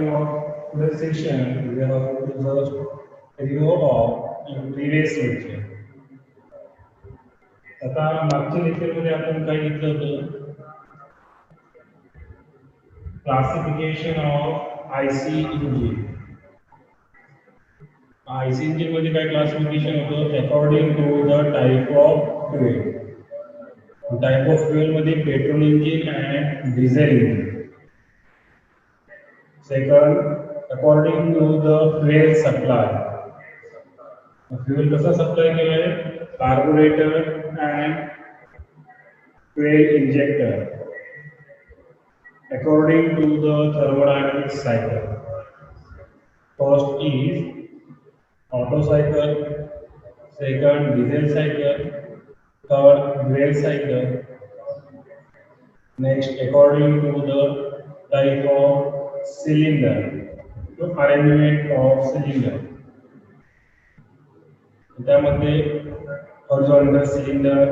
of today's session, we are going to just review of in previous lecture. आता मागच्या लेक्चरमध्ये आपण काय घेतलं होतं classification of IC engine. IC engine मध्ये काय क्लासिफिकेशन होतं according to the type of fuel. Type of fuel मध्ये petrol engine and diesel engine. Second, according to the fuel supply. Fuel कसा supply केला आहे? Carburetor and fuel injector. According to the thermodynamic cycle. First is Otto cycle. Second, diesel cycle. Third, fuel cycle. Next, according to the type of cylinder, the arrangement of cylinder. त्यामध्ये horizontal cylinder,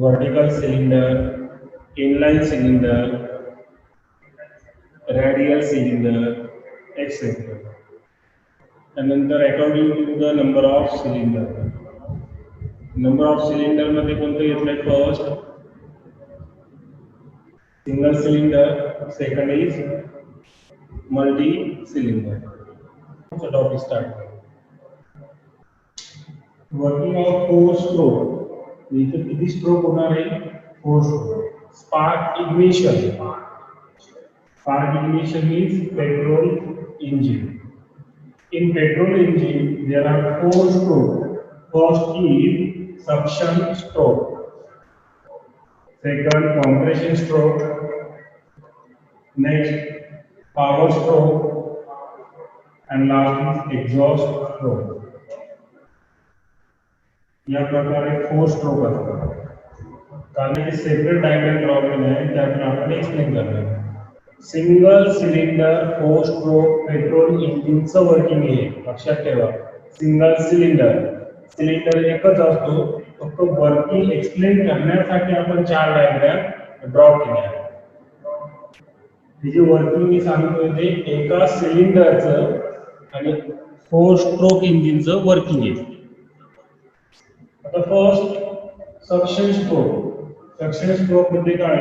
vertical cylinder, inline cylinder, radial cylinder, etc. And then according to the number of cylinder. Number of cylinder मध्ये कोणते घेतले? First single cylinder, second is multi-cylinder. So topic start. Working of 4 stroke. इथे किती stroke होणार आहे? 4 stroke. Spark ignition. Spark ignition means petrol engine. In petrol engine there are 4 stroke. First is suction stroke. Second, compression stroke. Next, power stroke, and last is exhaust stroke. या प्रकारे 4 stroke असतात. कारण हे separate diagram draw केले आहे त्यातून आपण explain करणार. सिंगल सिलेंडर 4 स्ट्रोक पेट्रोल इंजिनचं वर्किंग आहे. लक्षात ठेवा, सिंगल सिलेंडर एकच असतो. फक्त वर्किंग एक्सप्लेन करण्यासाठी आपण 4 डायग्राम ड्रॉ केले आहेत. जी वर्किंग मी सांगतोय ते एका सिलेंडरचं आणि 4 स्ट्रोक इंजिनचं वर्किंग आहे. आता फर्स्ट सक्शन स्ट्रोक मध्ये काय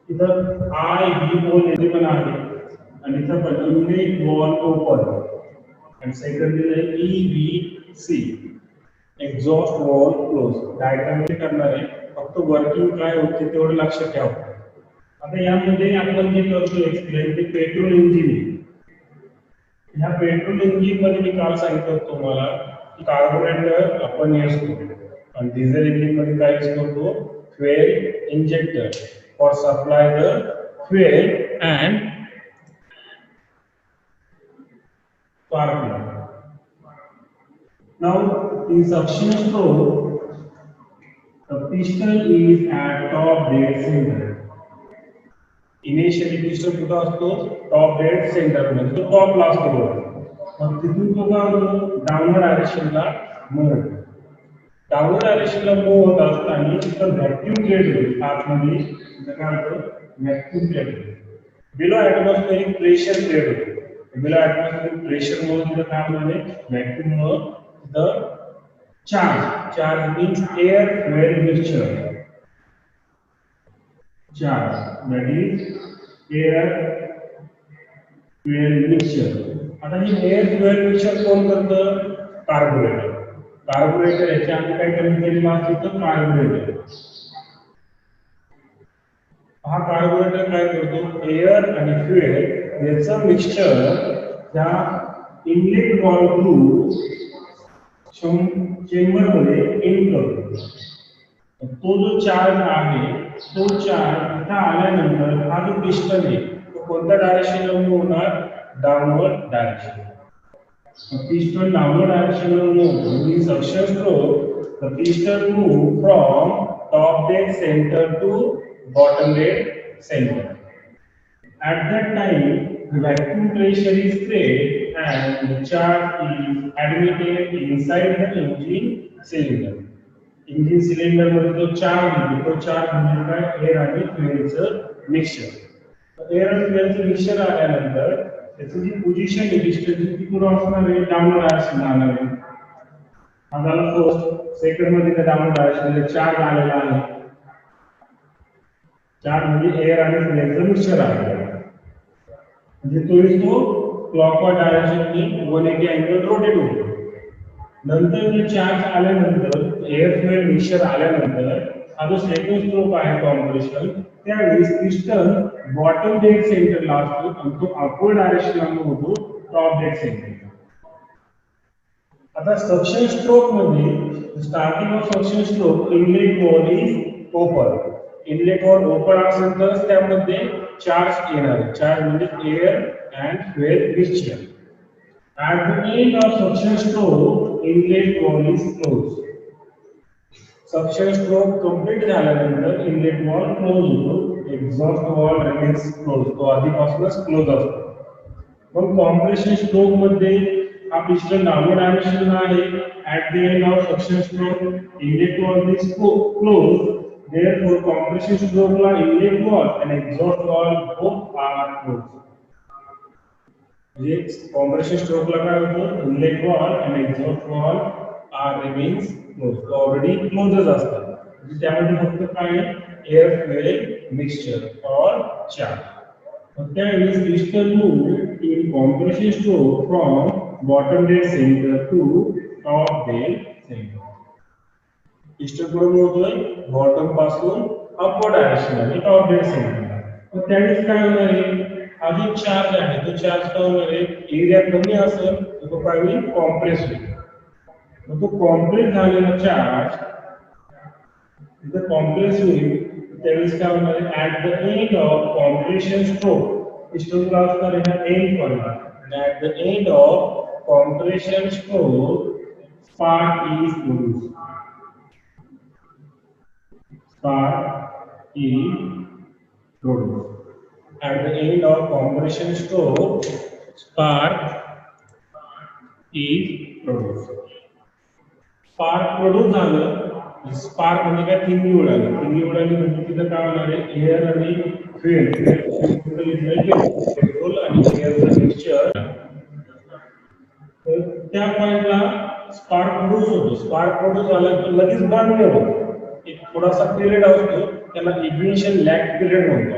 इथं आय बी बोल येथे पण आहे आणि इथं पण इनलेट वॉल ओपन आणि सेकंड दिले E B C exhaust valve close. Diagram मध्ये करणार आहे. फक्त वर्किंग काय होते तेवढं लक्षात ठेवा. आता यामध्ये आपण जे करतो एक्सप्लेन ते पेट्रोल इंजिन आहे. ह्या पेट्रोल इंजिन मध्ये मी काल सांगितलं तुम्हाला की कार्बोरेटर आपण यूज करतो आणि डिझेल इंजिन मध्ये काय यूज करतो? Fuel injector for supply the fuel and spark plug. Now in suction stroke the piston is at top dead center. Initially piston कुठे असतो? टॉप डेड सेंटर मध्ये. तो टॉपला असतो. मग तिथून तो काय होतो? डाऊनवर्ड डायरेक्शनला मूव्ह होतो. डाऊनवर्ड डायरेक्शनला मूव्ह होत असताना तिथं व्हॅक्यूम क्रिएट होईल. आतमध्ये काय होतं? व्हॅक्यूम क्रिएट होईल. बिलो ऍटमॉस्फेरिक प्रेशर क्रिएट होतो. बिलो ऍटमॉस्फेरिक प्रेशर मुळे तिथं काय होणार? व्हॅक्यूम मुळे the charge means air fuel mixture. Charge, that is air fuel mixture. आता ही एअर फ्युएल मिक्सचर कोण करतं? कार्बोरेटर याच्या आधी काय केलेलं असतं? कार्बोरेटर. हा कार्बोरेटर काय करतो? एअर आणि फ्युएल याचं मिक्सचर त्या इनलेट वॉल थ्रू चेंबर मध्ये इन करतो. तो जो चार्ज आहे तो चार्ज इथं आल्यानंतर हा जो पिस्टन आहे तो कोणत्या डायरेक्शनला मूव्ह होणार? Downward direction. पिस्टन डाऊनवर्ड डायरेक्शनला मूव्ह होतो. In suction stroke the piston move from top dead centre to bottom dead centre. At that time the vacuum pressure is created and the charge is admitted inside the engine cylinder. Engine cylinder मध्ये जो charge म्हणजे काय? Air आणि फ्युएलचं mixture. Air आणि फ्युएलचं mixture आल्यानंतर त्याची जी position आहे distance ती पुढे असणार आहे डाऊन डायरेक्शन जाणार आहे. हा झाला फर्स्ट. सेकंड मध्ये त्या डाऊन डायरेक्शन चार्ज आलेला आहे. चार्ज म्हणजे एअर आणि फ्युएलचं मिक्सचर आहे. म्हणजे तो क्लॉकवाईज डायरेक्शननी 180 अँगल रोटेट होतो. नंतर जे चार्ज आल्यानंतर एअर फ्युएल मिक्सचर आल्यानंतर हा जो सेकंड स्ट्रोक आहे कॉम्प्रेशन त्यावेळेस पिस्टन बॉटम डेड सेंटरला असतो आणि तो अपवर्ड डायरेक्शनला होतो टॉप डेड सेंटर. आता सक्शन स्ट्रोक मध्ये starting of suction stroke inlet valve is open. Inlet valve open असेल तर त्यामध्ये चार्ज येणार. चार्ज म्हणजे air and fuel mixture. At the end of suction stroke, inlet wall is closed. Suction stroke complete झाल्यानंतर inlet wall close होतो. Exhaust wall remains closed. तो आधीपासूनच close असतो. मग compression stroke मध्ये हा piston downward direction आहे. At the end of suction stroke, inlet wall is closed. Therefore, compression stroke ला inlet wall and exhaust wall both are closed. Compression स्ट्रोकला काय होतं इनलेट वॉल आणि exhaust valve are remains close. Already क्लोजच असतात. म्हणजे त्यामध्ये फक्त काय air fuel mixture or charge. मग त्यावेळेस piston move in compression stroke from bottom dead centre to top dead centre. Piston पुढे मूव्ह होतोय बॉटम पासून अपवर्ड डायरेक्शन आणि टॉप डेड सेंटर. मग त्यावेळेस काय होणार आहे हा जो चार्ज आहे तो चार्ज काय होणार आहे एरिया कमी असेल तर तो काय होईल कॉम्प्रेस होईल. मग तो कॉम्प्रेस झालेला चार्ज इथे कॉम्प्रेस होईल त्यावेळेस काय होणार आहे at the end of compression stroke पिस्टनला असणार आहे एंड पॉइंट आणि at the end of compression stroke spark is produced. Spark is produced. At the end of compression stroke, spark is produced. Spark produce झालं. Spark म्हणजे काय थिंगी उडाली. थिंगी उडाली म्हणजे तिथं काय होणार आहे एअर आणि फ्युएल पेट्रोल आणि एअरचं मिक्सचर. त्या पॉइंटला स्पार्क प्रोड्यूस होतो. स्पार्क प्रोड्यूस झाला की लगेच बर्न नाही होत. एक थोडासा पिरियड असतो त्याला इग्निशन लॅग पिरियड म्हणतो.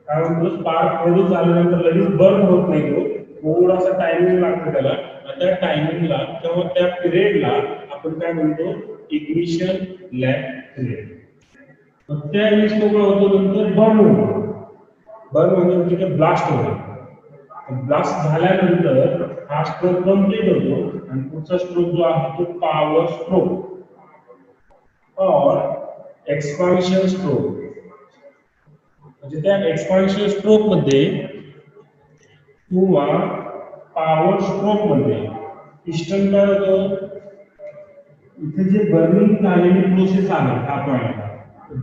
कारण तो स्पार्क प्रोड्यूस झाल्यानंतर लगेच बर्न होत नाही. तो थोडासा टायमिंग लागतो त्याला. त्या टायमिंगला किंवा त्या पिरियडला आपण काय म्हणतो इग्निशन लॅग पिरियड. मग त्यावेळेस तो काय होतो नंतर बर्न होतो. बर्न म्हणजे काय ब्लास्ट होतो. ब्लास्ट झाल्यानंतर हा स्ट्रोक कंप्लीट होतो आणि पुढचा स्ट्रोक जो आहे तो पॉवर स्ट्रोक और एक्सपान्शन स्ट्रोक. म्हणजे त्या एक्सपान्शन स्ट्रोक मध्ये किंवा पॉवर स्ट्रोक मध्ये पिस्टन काय होतं इथे जे बर्निंग झालेली प्रोसेस आहे हा पॉइंट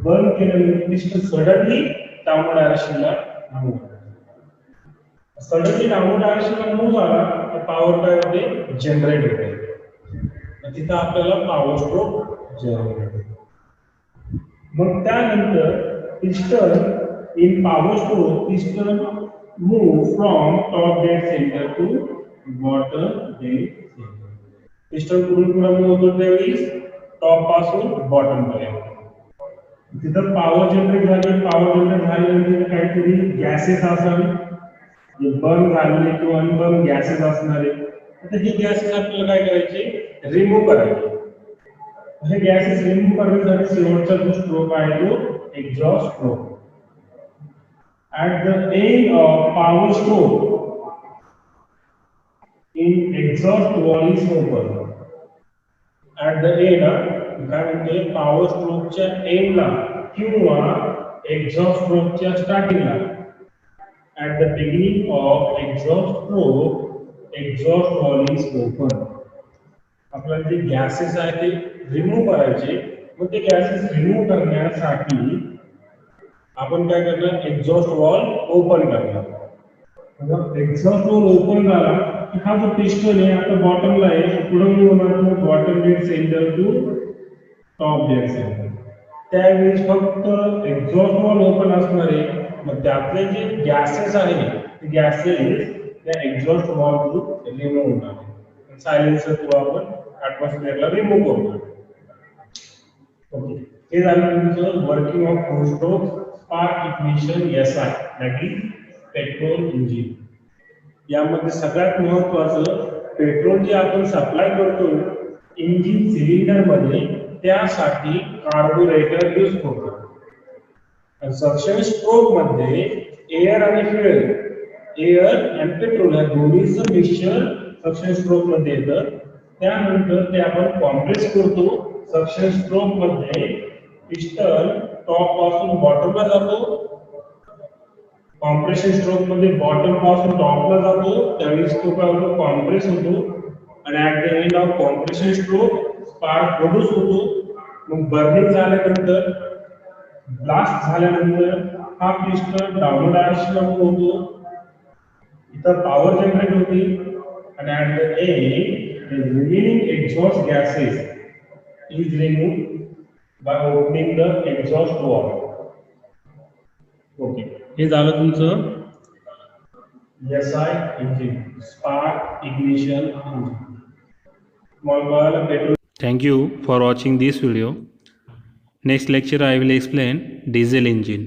बर्न केल्यानंतर पिस्टन सडनली डाऊनवर्ड डायरेक्शनला मूव्ह होतं. सडनली डाऊनवर्ड डायरेक्शनला मूव्ह झाला तर पॉवर काय होते जनरेट होते. तिथं आपल्याला पॉवर स्ट्रोक जनरेट होते. मग त्यानंतर piston in power stroke piston move from top dead centre to bottom dead centre. Piston पुढून पुढे मूव्ह होतो त्यावेळी टॉप पासून बॉटम पर्यंत. तिथं पॉवर जनरेट झाली. पॉवर जनरेट झाल्यानंतर काहीतरी गॅसेस असावे जे बर्न झालेले किंवा अनबर्न गॅसेस असणारे. आता हे गॅसेस आपल्याला काय करायचे रिमूव्ह करायचे. हे गॅसेस रिमूव्ह करण्यासाठी शेवटचा जो स्ट्रोक आहे तो exhaust stroke. At the end of power stroke, in exhaust wall is open. At the end, काय म्हणते power stroke च्या end ला किंवा exhaust stroke च्या starting ला. At the beginning of exhaust stroke, exhaust wall is open. आपल्याला जे gases आहेत ते रिमूव्ह करायचे. मग ते गॅसेस रिमूव्ह करण्यासाठी आपण काय करणार एक्झॉस्ट वॉल ओपन करणार. एक्झॉस्ट वॉल ओपन झाला की हा जो पिस्टन आहे आता बॉटमला आहे पुढे होणार bottom dead centre to top dead centre. त्यावेळेस फक्त एक्झॉस्ट वॉल ओपन असणार आहे मग त्यातले जे गॅसेस आहे ते गॅसेस त्या एक्झॉस्ट व्हॉल्व थ्रू रिमूव्ह होणार, सायलेन्सर थ्रू आपण ऍटमॉस्फिअरला रिमूव्ह करतो. ओके, हे झालं तुमचं working of four stroke spark ignition SI, that is petrol engine. यामध्ये सगळ्यात महत्वाचं, पेट्रोल जे आपण सप्लाय करतो इंजिन सिलेंडर मध्ये, त्यासाठी कार्बोरेटर यूज होतो. सक्शन स्ट्रोक मध्ये एअर आणि फ्युएल, एअर आणि पेट्रोल या दोन्हीचं मिक्सचर सक्शन स्ट्रोक मध्ये येतं. त्यानंतर ते आपण कॉम्प्रेस करतो. सक्शन स्ट्रोक मध्ये पिस्टन टॉप पासून बॉटमला जातो, कॉम्प्रेशन स्ट्रोक मध्ये बॉटम पासून टॉपला जातो, त्यावेळेस तो काय होतो, कॉम्प्रेस होतो, आणि at the end of compression stroke spark produce होतो. मग बर्निंग झाल्यानंतर, ब्लास्ट झाल्यानंतर हा पिस्टन डाउन डायरेक्शनला मूव्ह होतो, इथं पॉवर जनरेट होते, आणि at the end the remaining exhaust gases is removed by opening the exhaust valve. Okay, हे झालं तुमचं SI engine, spark ignition engine. Petrol. Thank you for watching this video. Next lecture I will explain diesel engine.